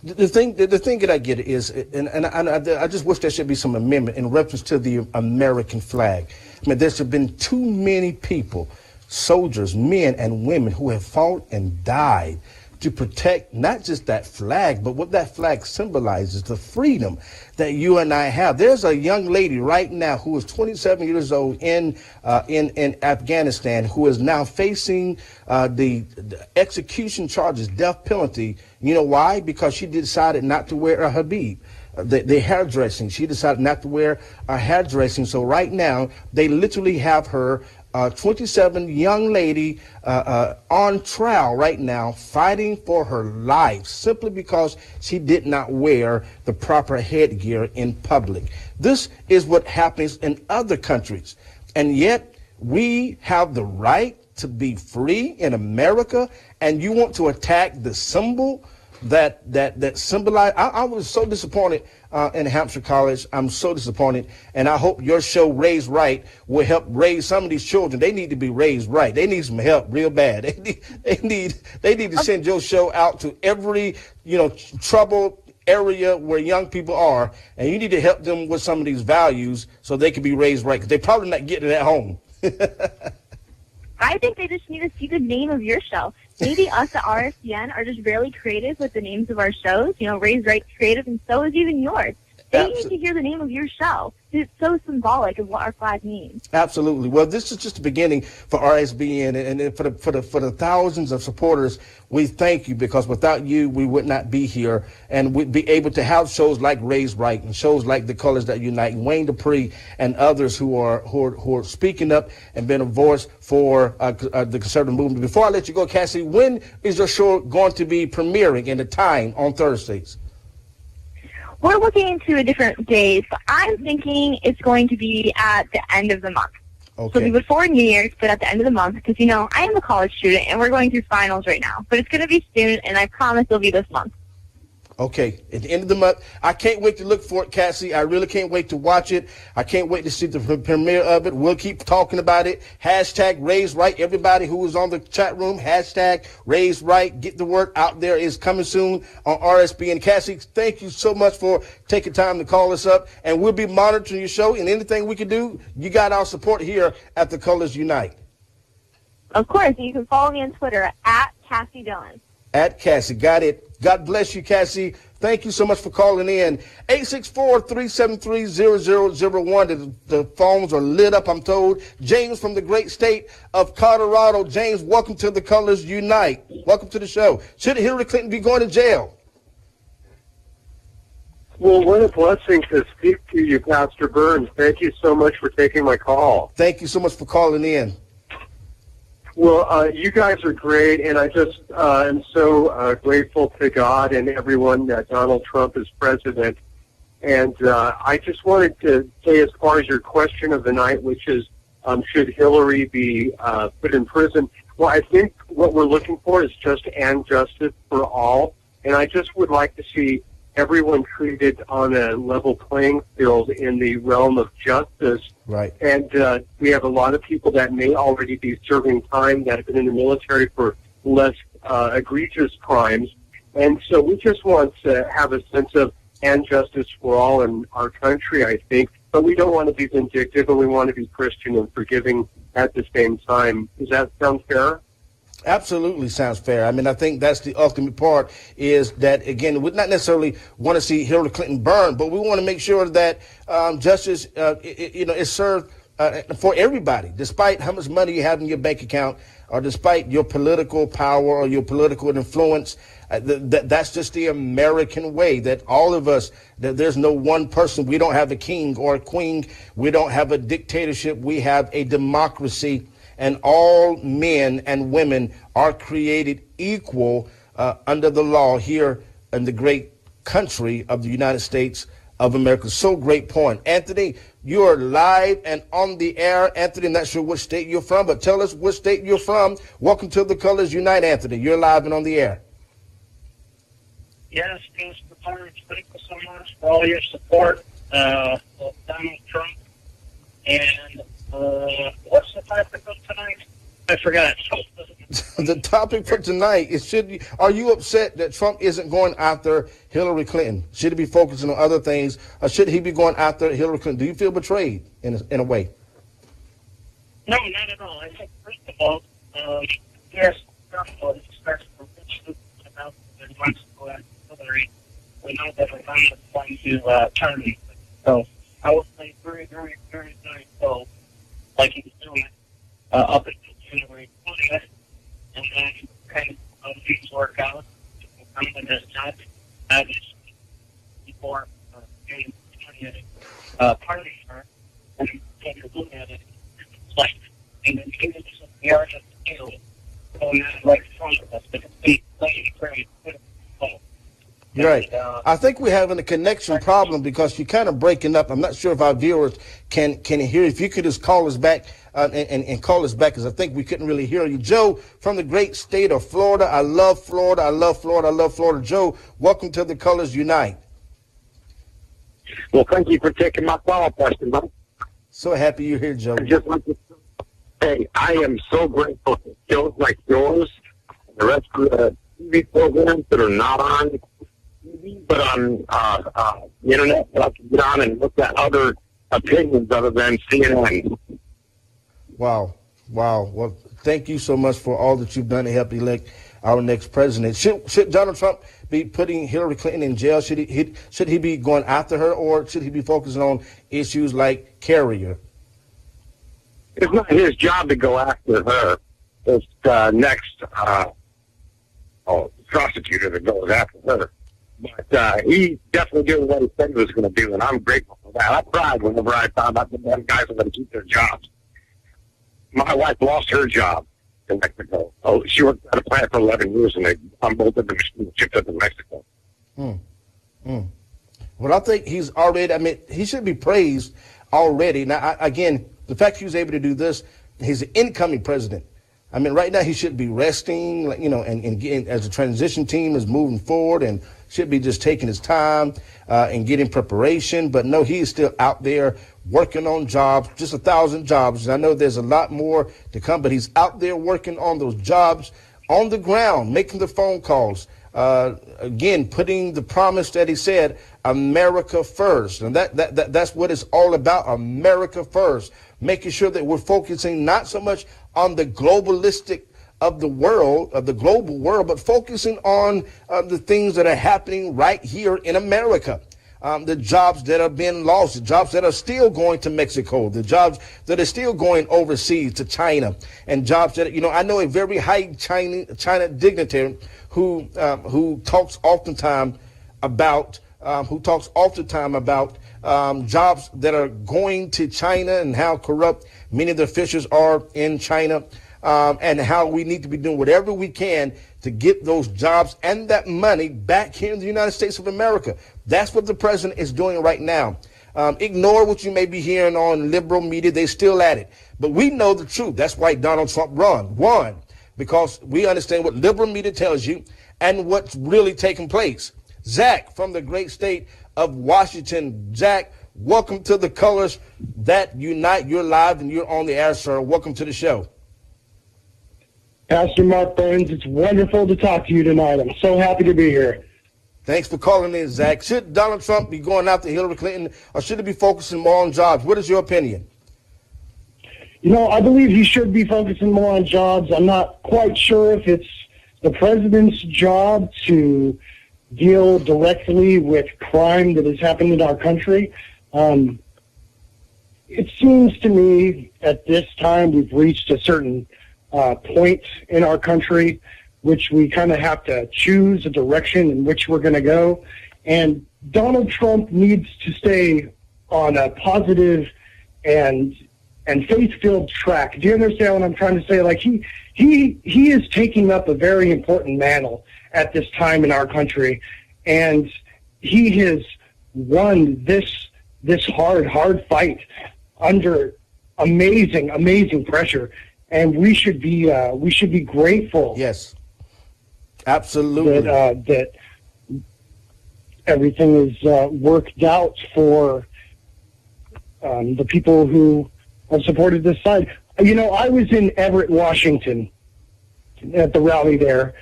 The thing that I get is, and I just wish there should be some amendment in reference to the American flag. I mean, there's been too many people, soldiers, men and women, who have fought and died to protect not just that flag, but what that flag symbolizes, the freedom that you and I have. There's a young lady right now who is 27 years old in Afghanistan who is now facing the execution charges, death penalty. You know why? Because she decided not to wear a hijab. The hairdressing. She decided not to wear a hairdressing. So right now, they literally have her 27 young lady on trial right now, fighting for her life simply because she did not wear the proper headgear in public. This is what happens in other countries, and yet we have the right to be free in America, and you want to attack the symbol that symbolize. I was so disappointed in Hampshire College. I'm so disappointed, and I hope your show Raised Right will help raise some of these children. They need to be raised right. They need some help real bad. They need to send your show out to every troubled area where young people are, and you need to help them with some of these values so they can be raised right, because they're probably not getting it at home. I think they just need to see the name of your show. Maybe us at RSCN are just really creative with the names of our shows. Raised Right creative, and so is even yours. They need to hear the name of your show. It's so symbolic of what our flag means. Absolutely. Well, this is just the beginning for RSBN, and for the thousands of supporters, we thank you, because without you, we would not be here, and we'd be able to have shows like Raised Right and shows like The Colors That Unite, Wayne Dupree, and others who are speaking up and being a voice for the conservative movement. Before I let you go, Cassie, when is your show going to be premiering and the time on Thursdays? We're looking into a different days, but I'm thinking it's going to be at the end of the month. Okay. So we before New Year's, but at the end of the month, because, I am a college student, and we're going through finals right now. But it's going to be soon, and I promise it'll be this month. Okay, at the end of the month. I can't wait to look for it, Cassie. I really can't wait to watch it. I can't wait to see the premiere of it. We'll keep talking about it. Hashtag Raised Right. Everybody who is on the chat room, hashtag Raised Right. Get the word out there. Is coming soon on RSB. And Cassie, thank you so much for taking time to call us up. And we'll be monitoring your show, and anything we can do, you got our support here at The Colors Unite. Of course. You can follow me on Twitter at Cassie Dillon. At Cassie. Got it. God bless you, Cassie. Thank you so much for calling in. 864-373-0001. The phones are lit up, I'm told. James from the great state of Colorado. James, welcome to The Colors Unite. Welcome to the show. Should Hillary Clinton be going to jail? Well, what a blessing to speak to you, Pastor Burns. Thank you so much for taking my call. Thank you so much for calling in. Well, you guys are great, and I just am so grateful to God and everyone that Donald Trump is president. And I just wanted to say, as far as your question of the night, which is, should Hillary be put in prison? Well, I think what we're looking for is just and justice for all. And I just would like to see everyone treated on a level playing field in the realm of justice. Right. And we have a lot of people that may already be serving time that have been in the military for less egregious crimes. And so we just want to have a sense of and justice for all in our country, I think. But we don't want to be vindictive, and we want to be Christian and forgiving at the same time. Does that sound fair? Absolutely sounds fair. I mean, I think that's the ultimate part, is that, again, we not necessarily want to see Hillary Clinton burn, but we want to make sure that justice, is served for everybody, despite how much money you have in your bank account, or despite your political power or your political influence. That's just the American way, that all of us, that there's no one person. We don't have a king or a queen. We don't have a dictatorship. We have a democracy. And all men and women are created equal under the law here in the great country of the United States of America. So great point. Anthony, you are live and on the air. Anthony, I'm not sure which state you're from, but tell us which state you're from. Welcome to The Colors Unite, Anthony. You're live and on the air. Yes, Mr. Burns, thank you so much for all your support of Donald Trump. And what's the topic of tonight? I forgot. The topic for tonight is, are you upset that Trump isn't going after Hillary Clinton? Should he be focusing on other things, or should he be going after Hillary Clinton? Do you feel betrayed in a way? No, not at all. I think, first of all, yes, Trump starts to about the wants to go after Hillary. We know that Obama is going to turn him. So I would say very, very, very, very close, like he was doing up until January 20th, and then kind of things work out. Obama does not, obviously, before January 20th party start, and take a look at it. It's like, and then give it some yards of the field going on right in front of us, but it's being played very good. You're right. And, I think we're having a connection problem because you're kind of breaking up. I'm not sure if our viewers can hear. If you could just call us back and call us back, because I think we couldn't really hear you. Joe, from the great state of Florida. I love Florida. I love Florida. I love Florida. Joe, welcome to the Colors Unite. Well, thank you for taking my follow-up question, Mike. So happy you're here, Joe. I just want to say I am so grateful for shows like yours and the rest of the TV programs that are not on TV, but on the internet, that I can get on and look at other opinions other than CNN. Wow. Well, thank you so much for all that you've done to help elect our next president. Should Donald Trump be putting Hillary Clinton in jail? Should he be going after her, or should he be focusing on issues like Carrier? It's not his job to go after her. It's the next prosecutor that goes after her. But he's definitely doing what he said he was going to do, and I'm grateful for that. I cried whenever I found out that them guys were going to keep their jobs. My wife lost her job in Mexico. Oh, she worked at a plant for 11 years, and they unbolted the machine and shipped it to Mexico. Well, I think he's already, he should be praised already. Now, again, the fact he was able to do this, he's an incoming president. Right now he should be resting, and getting, as the transition team is moving forward, and should be just taking his time and getting preparation. But no, he is still out there working on jobs, just 1,000 jobs. And I know there's a lot more to come, but he's out there working on those jobs on the ground, making the phone calls. Again, putting the promise that he said, America first. And that's what it's all about, America first. Making sure that we're focusing not so much on the globalistic of the world, of the global world, but focusing on the things that are happening right here in America. The jobs that are being lost, the jobs that are still going to Mexico, the jobs that are still going overseas to China, and jobs that, I know a very high China dignitary who talks oftentimes about jobs that are going to China and how corrupt many of the officials are in China, and how we need to be doing whatever we can to get those jobs and that money back here in the United States of America. That's what the president is doing right now. Ignore what you may be hearing on liberal media. They're still at it. But we know the truth. That's why Donald Trump won, because we understand what liberal media tells you and what's really taking place. Zach, from the great state of Washington. Zach, welcome to the Colors That Unite. You're live and you're on the air, sir. Welcome to the show. Pastor Mark Burns, it's wonderful to talk to you tonight. I'm so happy to be here. Thanks for calling in, Zach. Should Donald Trump be going after Hillary Clinton, or should he be focusing more on jobs? What is your opinion? I believe he should be focusing more on jobs. I'm not quite sure if it's the president's job to deal directly with crime that has happened in our country. It seems to me at this time we've reached a certain point in our country which we kind of have to choose a direction in which we're going to go. And Donald Trump needs to stay on a positive and faith-filled track. Do you understand what I'm trying to say? Like he is taking up a very important mantle at this time in our country, and he has won this hard fight under amazing pressure, and we should be grateful. Yes, absolutely. That everything is worked out for the people who have supported this side. I was in Everett, Washington at the rally there,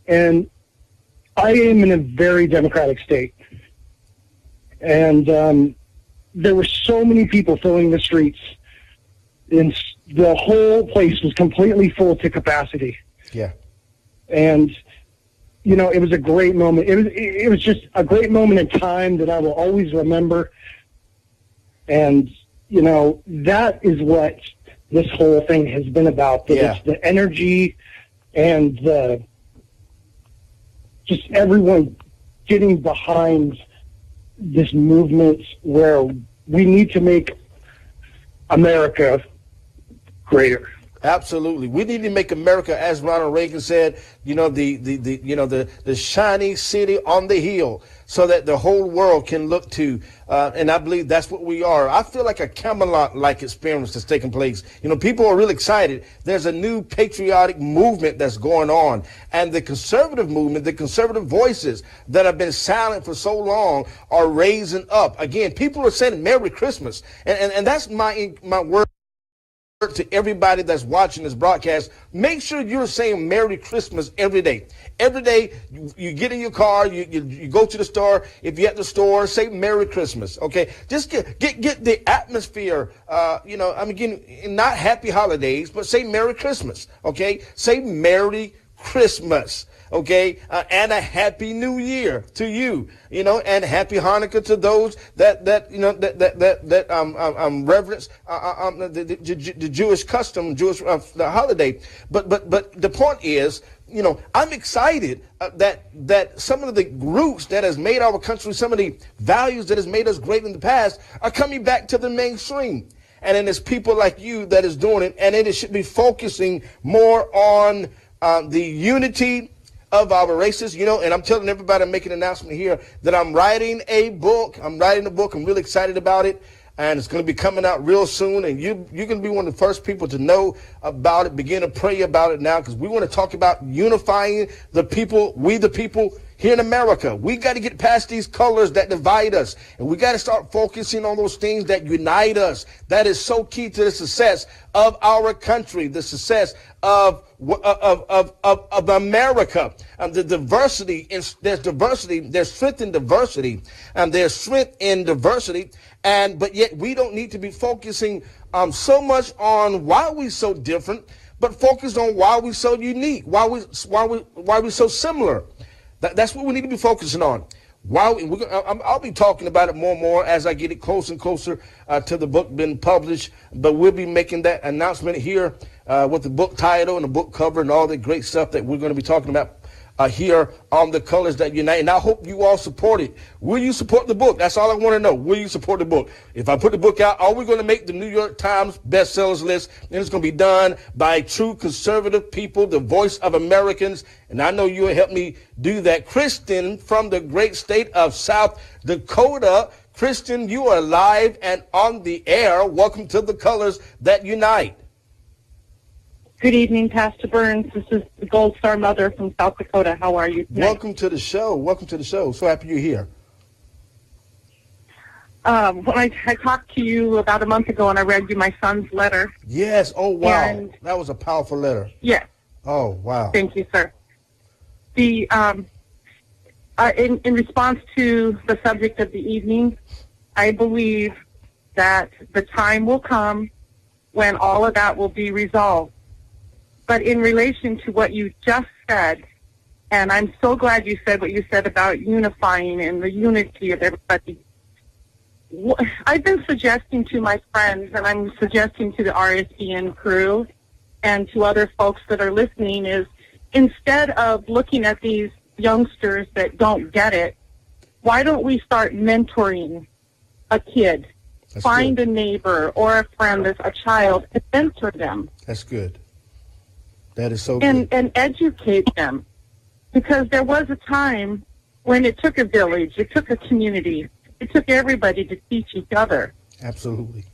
and I am in a very democratic state. And there were so many people filling the streets, and the whole place was completely full to capacity. Yeah. And, it was a great moment. It was just a great moment in time that I will always remember. And, that is what this whole thing has been about. It's the energy and just everyone getting behind this movement where we need to make America greater. Absolutely. We need to make America, as Ronald Reagan said, the shining city on the hill, so that the whole world can look to. And I believe that's what we are. I feel like a Camelot-like experience that's taking place. People are really excited. There's a new patriotic movement that's going on. And the conservative movement, the conservative voices that have been silent for so long are raising up. Again, people are saying Merry Christmas. And that's my word to everybody that's watching this broadcast. Make sure you're saying Merry Christmas every day. Every day you get in your car, you go to the store. If you're at the store, say Merry Christmas. Okay, just get the atmosphere. Not Happy Holidays, but say Merry Christmas. Okay, say Merry Christmas. Okay, and a Happy New Year to you, and Happy Hanukkah to those that reverence the Jewish custom, the holiday. But the point is, I'm excited that some of the roots that has made our country, some of the values that has made us great in the past, are coming back to the mainstream. And then there's people like you that is doing it, and it should be focusing more on the unity of our races, and I'm telling everybody, I'm making an announcement here that I'm writing a book. I'm really excited about it, and it's going to be coming out real soon. And you're going to be one of the first people to know about it. Begin to pray about it now, because we want to talk about unifying the people, we the people here in America. We got to get past these colors that divide us, and we got to start focusing on those things that unite us. That is so key to the success of our country, the success of America. The diversity, there's diversity, there's strength in diversity, and there's strength in diversity. But yet we don't need to be focusing so much on why we're so different, but focus on why we're so unique, why we're so similar. That's what we need to be focusing on. I'll be talking about it more and more as I get it closer and closer to the book being published. But we'll be making that announcement here with the book title and the book cover and all the great stuff that we're going to be talking about here on The Colors That Unite. And I hope you all support it. Will you support the book? That's all I want to know. Will you support the book? If I put the book out, are we going to make the New York Times bestsellers list? And it's going to be done by true conservative people, the voice of Americans. And I know you'll help me do that. Kristen from the great state of South Dakota. Kristen, you are live and on the air. Welcome to The Colors That Unite. Good evening, Pastor Burns. This is the Gold Star Mother from South Dakota. How are you tonight? Welcome to the show. Welcome to the show. So happy you're here. When I talked to you about a month ago and I read you my son's letter. Yes. Oh, wow. And that was a powerful letter. Yes. Oh, wow. Thank you, sir. In response to the subject of the evening, I believe that the time will come when all of that will be resolved. But in relation to what you just said, and I'm so glad you said what you said about unifying and the unity of everybody, I've been suggesting to my friends, and I'm suggesting to the RSBN crew and to other folks that are listening, is instead of looking at these youngsters that don't get it, why don't we start mentoring a kid? That's Find good. a neighbor or a friend that's a child and mentor them. That's good. That is so good. And educate them. Because there was a time when it took a village, it took a community, it took everybody to teach each other. Absolutely.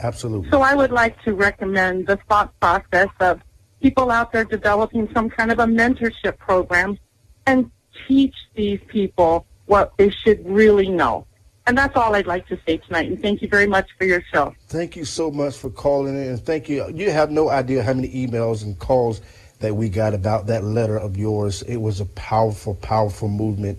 Absolutely. So I would like to recommend the thought process of people out there developing some kind of a mentorship program and teach these people what they should really know. And that's all I'd like to say tonight. And thank you very much for your show. Thank you so much for calling in. And thank you. You have no idea how many emails and calls that we got about that letter of yours. It was a powerful, powerful movement,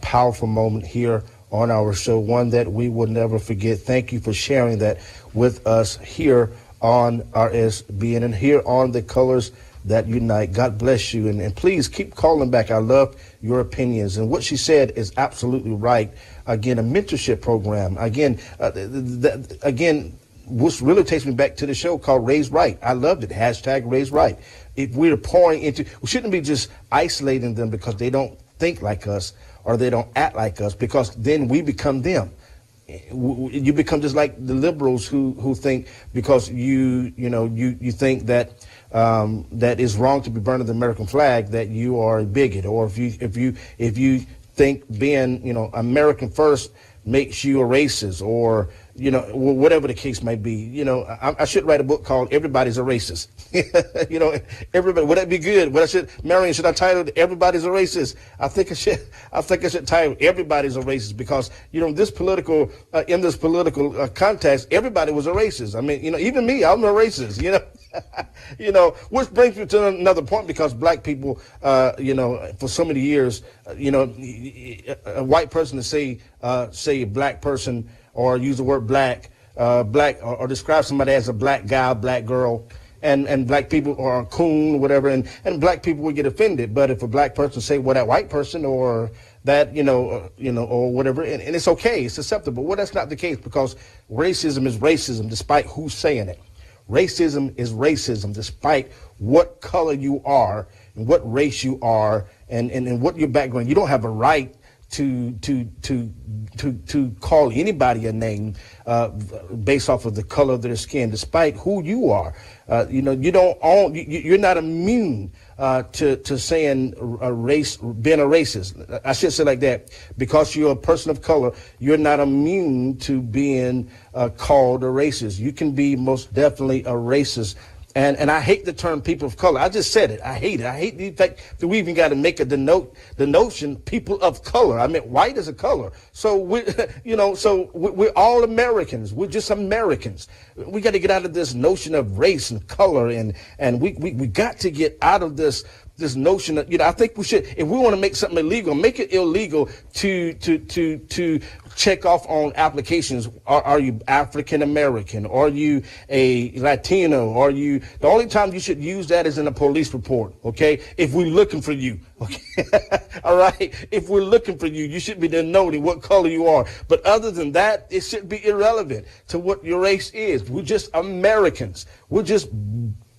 powerful moment here on our show, one that we will never forget. Thank you for sharing that with us here on RSBN and here on The Colors That Unite. God bless you. And please keep calling back. I love your opinions. And what she said is absolutely right. Again, a mentorship program. Again, which really takes me back to the show called Raise Right. I loved it. Hashtag Raise Right. If we're pouring into, we shouldn't be just isolating them because they don't think like us or they don't act like us, because then we become them. you become just like the liberals who think because you think that that it's wrong to be burning the American flag, that you are a bigot, or if you think being American first makes you a racist, or whatever the case may be. I should write a book called "Everybody's a Racist." Everybody, would that be good? Marion, should I title it "Everybody's a Racist"? I think I should title "Everybody's a Racist," because in this political context, everybody was a racist. I mean, even me, I'm a racist. Which brings me to another point, because black people, for so many years, a white person to say a black person, or use the word black, or describe somebody as a black guy, black girl, and black people are a coon, whatever, and black people would get offended. But if a black person say, well, that white person, or that, or whatever, and it's okay, it's acceptable. Well, that's not the case, because racism is racism, despite who's saying it. Racism is racism, despite what color you are and what race you are, and what your background. You don't have a right to call anybody a name based off of the color of their skin, despite who you are. You're not immune to saying a race, being a racist. I should say like that, because you're a person of color, you're not immune to being called a racist. You can be most definitely a racist. And I hate the term people of color. I just said it. I hate it. I hate the fact that we even got to make the notion people of color. I mean, white is a color. So we're all Americans. We're just Americans. We got to get out of this notion of race and color, and we got to get out of this notion that, I think we should, if we want to make something illegal, make it illegal to check off on applications. Are you African American? Are you a Latino? The only time you should use that is in a police report, okay? If we're looking for you, okay? All right? If we're looking for you, you should be denoting what color you are. But other than that, it should be irrelevant to what your race is. We're just Americans. We're just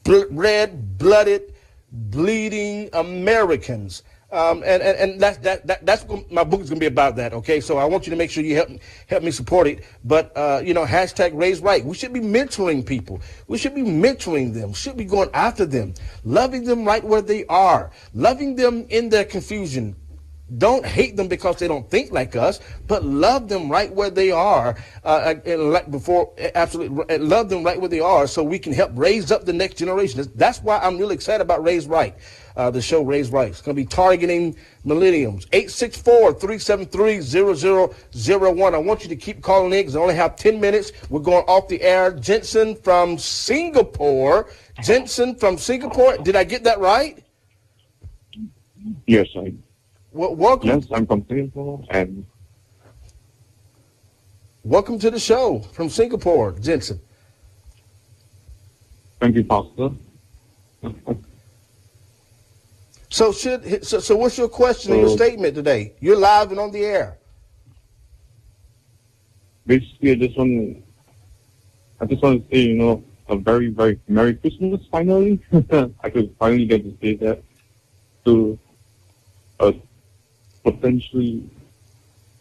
red-blooded, bleeding Americans. And that's what my book is going to be about, that, okay? So I want you to make sure you help me support it. But, hashtag Raise Right. We should be mentoring people. We should be mentoring them. Should be going after them, loving them right where they are, loving them in their confusion. Don't hate them because they don't think like us, but love them right where they are. Absolutely, love them right where they are, so we can help raise up the next generation. That's why I'm really excited about Raise Right, the show Raise Right. It's going to be targeting millennials. 864-373-0001. I want you to keep calling in, because I only have 10 minutes. We're going off the air. Jensen from Singapore. Jensen from Singapore. Did I get that right? Yes, welcome. Yes, I'm from Singapore, and welcome to the show from Singapore, Jensen. Thank you, Pastor. So what's your question and your statement today? You're live and on the air. Basically, I just want to say, a very, very Merry Christmas, finally. I could finally get to say that to a potentially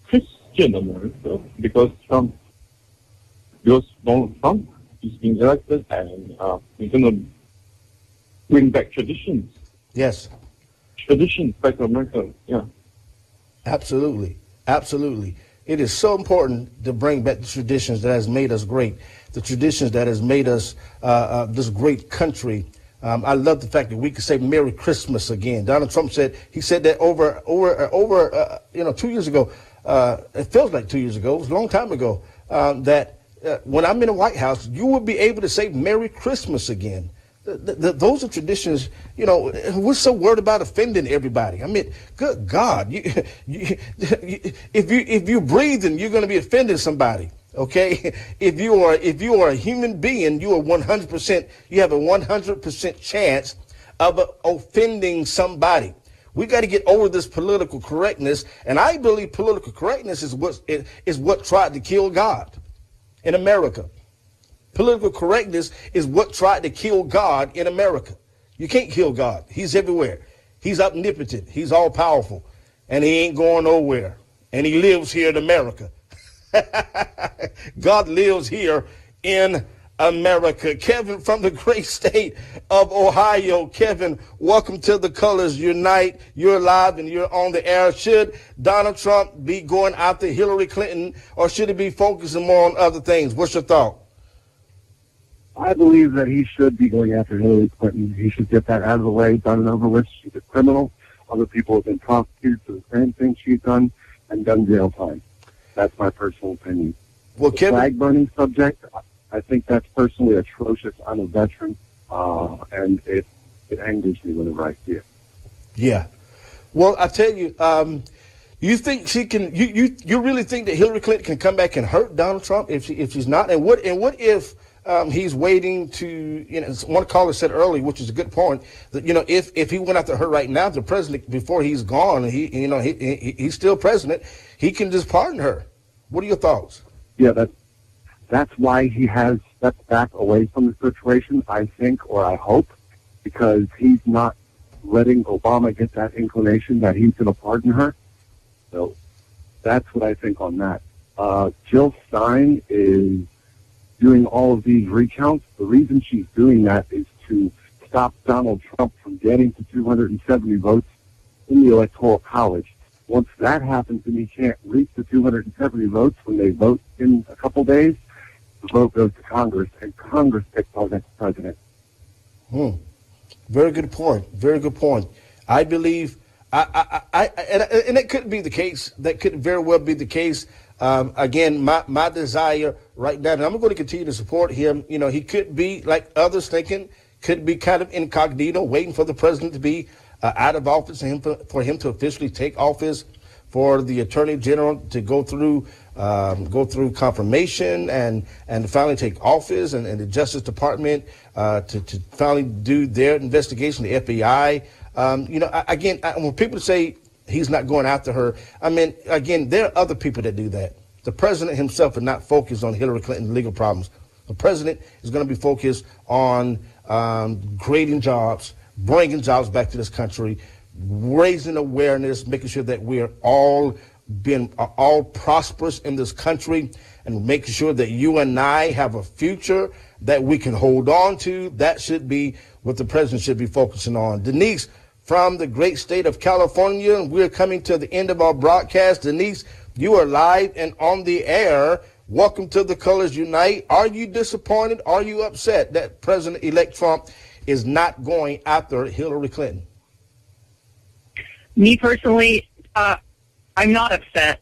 Christian America, because Donald Trump is being elected, and he's going to bring back traditions. Yes. Traditions back to America, yeah. Absolutely. Absolutely. It is so important to bring back the traditions that has made us great, the traditions that has made us this great country. I love the fact that we can say Merry Christmas again. Donald Trump said that over 2 years ago. It feels like 2 years ago. It was a long time ago. That when I'm in the White House, you will be able to say Merry Christmas again. Those are traditions. We're so worried about offending everybody. I mean, good God, if you're breathing, you're going to be offending somebody. Okay, if you are a human being, you are 100%. You have a 100% chance of offending somebody. We got to get over this political correctness, and I believe political correctness is what tried to kill God in America. Political correctness is what tried to kill God in America. You can't kill God. He's everywhere. He's omnipotent. He's all powerful, and he ain't going nowhere. And he lives here in America. God lives here in America. Kevin from the great state of Ohio. Kevin, welcome to the Colors Unite. You're live and you're on the air. Should Donald Trump be going after Hillary Clinton, or should he be focusing more on other things? What's your thought? I believe that he should be going after Hillary Clinton. He should get that out of the way, done and over with. She's a criminal. Other people have been prosecuted for the same thing she's done and done jail time. That's my personal opinion. Well, the Kevin, flag burning subject, I think that's personally atrocious. I'm a veteran, and it angers me whenever I see it. Yeah. Well, I tell you, you think she can? You really think that Hillary Clinton can come back and hurt Donald Trump if she's not? And what if he's waiting to? One caller said earlier, which is a good point, that if he went after her right now, the president, before he's gone, he's still president, he can just pardon her. What are your thoughts? Yeah, that's why he has stepped back away from the situation, I think, or I hope, because he's not letting Obama get that inclination that he's going to pardon her. So that's what I think on that. Jill Stein is doing all of these recounts. The reason she's doing that is to stop Donald Trump from getting to 270 votes in the Electoral College. Once that happens and he can't reach the 270 votes when they vote in a couple days, the vote goes to Congress, and Congress picks our next president. Very good point. Very good point. I believe, and it could be the case. That could very well be the case. Again, my desire right now, and I'm going to continue to support him. He could be, like others thinking, could be kind of incognito, waiting for the president to be out of office, and for him to officially take office, for the Attorney General to go through confirmation and finally take office, and the Justice Department to finally do their investigation, the FBI. Again, when people say he's not going after her, I mean, again, there are other people that do that. The president himself is not focused on Hillary Clinton's legal problems. The president is going to be focused on creating jobs, bringing jobs back to this country, raising awareness, making sure that we're all prosperous in this country, and making sure that you and I have a future that we can hold on to. That should be what the president should be focusing on. Denise from the great state of California, and we're coming to the end of our broadcast. Denise, you are live and on the air. Welcome to the Colors Unite. Are you disappointed? Are you upset that President-elect Trump is not going after Hillary Clinton? Me personally, I'm not upset.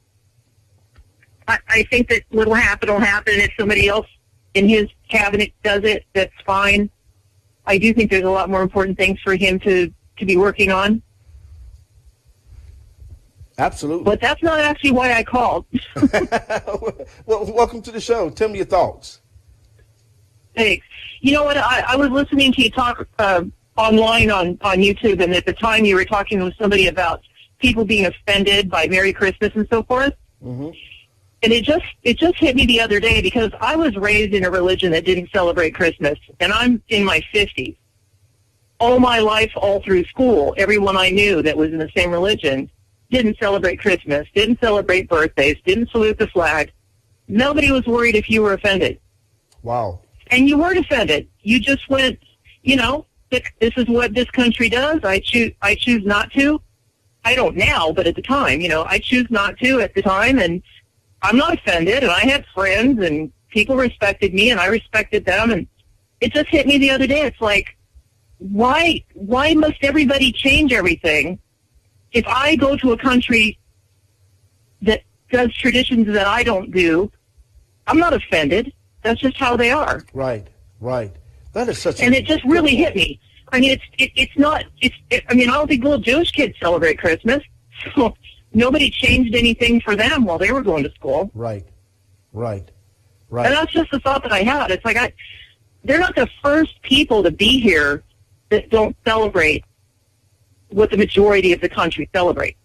I think that what'll happen will happen. If somebody else in his cabinet does it, that's fine. I do think there's a lot more important things for him to be working on. Absolutely. But that's not actually why I called. Well, welcome to the show. Tell me your thoughts. Thanks. You know what? I was listening to you talk online on YouTube, and at the time you were talking with somebody about people being offended by Merry Christmas and so forth. Mm-hmm. And it just hit me the other day, because I was raised in a religion that didn't celebrate Christmas, and I'm in my 50s. All my life, all through school, everyone I knew that was in the same religion didn't celebrate Christmas, didn't celebrate birthdays, didn't salute the flag. Nobody was worried if you were offended. Wow. And you weren't offended. You just went, this is what this country does. I choose not to. I don't now, but at the time, I choose not to at the time, and I'm not offended, and I had friends, and people respected me, and I respected them, and it just hit me the other day. It's like, why must everybody change everything? If I go to a country that does traditions that I don't do, I'm not offended. That's just how they are. Right. That is such and it just really hit me. I mean, I don't think little Jewish kids celebrate Christmas. So nobody changed anything for them while they were going to school. Right. And that's just the thought that I had. It's like, they're not the first people to be here that don't celebrate what the majority of the country celebrates.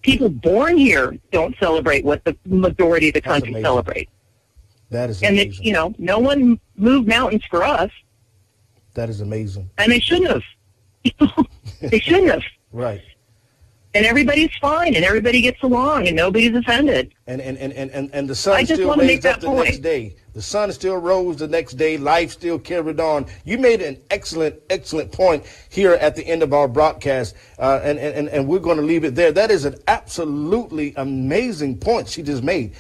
People born here don't celebrate what the majority of the country celebrates. That is amazing. And no one moved mountains for us. That is amazing. And they shouldn't have. They shouldn't have. Right. and everybody's fine, and everybody gets along, and nobody's offended. And the sun I just still want to make raised up that the point. next day. The sun still rose the next day. Life still carried on. You made an excellent point here at the end of our broadcast, and we're going to leave it there. That is an absolutely amazing point she just made.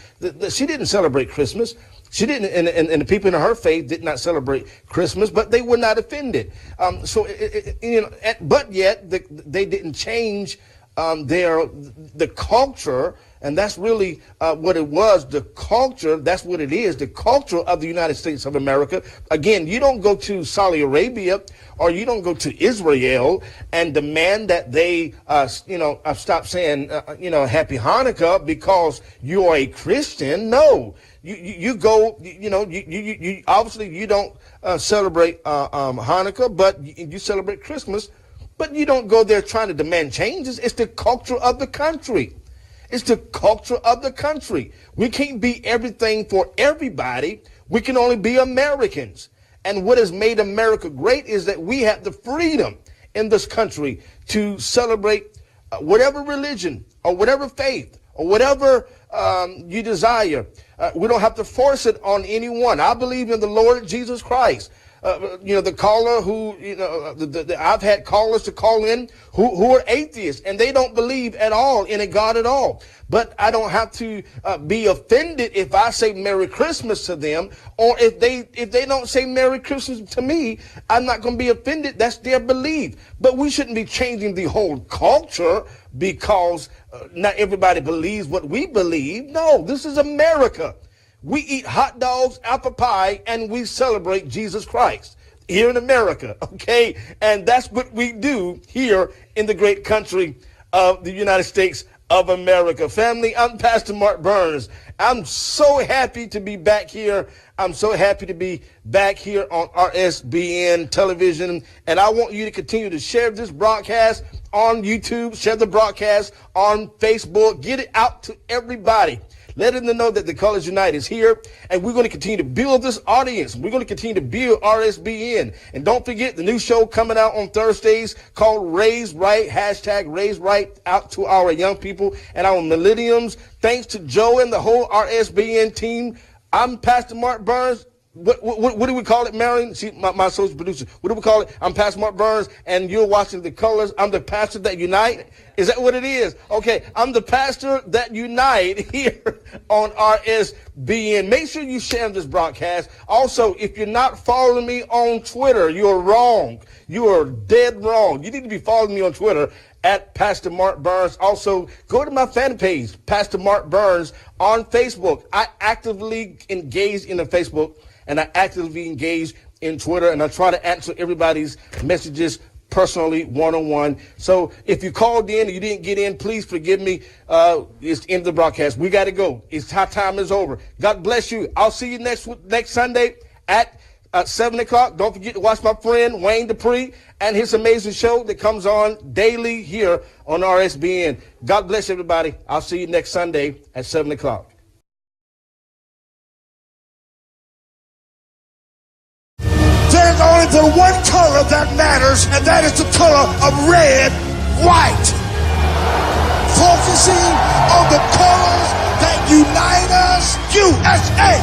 She didn't celebrate Christmas. She didn't, and the people in her faith did not celebrate Christmas, but they were not offended. But yet they didn't change the culture, and that's really what it was. The culture, that's what it is. The culture of the United States of America. Again, you don't go to Saudi Arabia or you don't go to Israel and demand that they, stop saying, Happy Hanukkah because you are a Christian. No. You go, you obviously you don't celebrate Hanukkah, but you celebrate Christmas, but you don't go there trying to demand changes. It's the culture of the country. It's the culture of the country. We can't be everything for everybody. We can only be Americans. And what has made America great is that we have the freedom in this country to celebrate whatever religion or whatever faith or whatever you desire. We don't have to force it on anyone. I believe in the Lord Jesus Christ. The caller who, I've had callers to call in who are atheists and they don't believe at all in a God at all. But I don't have to be offended if I say Merry Christmas to them, or if they don't say Merry Christmas to me, I'm not going to be offended. That's their belief. But we shouldn't be changing the whole culture because not everybody believes what we believe. No, this is America. We eat hot dogs, apple pie, and we celebrate Jesus Christ here in America, okay? And that's what we do here in the great country of the United States of America. Family, I'm Pastor Mark Burns. I'm so happy to be back here. I'm so happy to be back here on RSBN television. And I want you to continue to share this broadcast on YouTube, share the broadcast on Facebook, get it out to everybody. Let them know that the Colors Unite is here, and we're going to continue to build this audience. We're going to continue to build RSBN. And don't forget the new show coming out on Thursdays called Raise Right, hashtag Raise Right, out to our young people and our millenniums. Thanks to Joe and the whole RSBN team. I'm Pastor Mark Burns. What do we call it, Marion? She, my social producer. What do we call it? I'm Pastor Mark Burns, and you're watching The Colors. I'm the pastor that unite. Is that what it is? Okay, I'm the pastor that unite here on RSBN. Make sure you share this broadcast. Also, if you're not following me on Twitter, you're wrong. You are dead wrong. You need to be following me on Twitter at Pastor Mark Burns. Also, go to my fan page, Pastor Mark Burns, on Facebook. I actively engage in the Facebook, and I actively engage in Twitter, and I try to answer everybody's messages personally, one-on-one. So if you called in and you didn't get in, please forgive me. It's the end of the broadcast. We got to go. It's our time is over. God bless you. I'll see you next Sunday at 7 o'clock. Don't forget to watch my friend Wayne Dupree and his amazing show that comes on daily here on RSBN. God bless everybody. I'll see you next Sunday at 7 o'clock. There's only the one color that matters, and that is the color of red, white. Focusing on the colors that unite us, USA.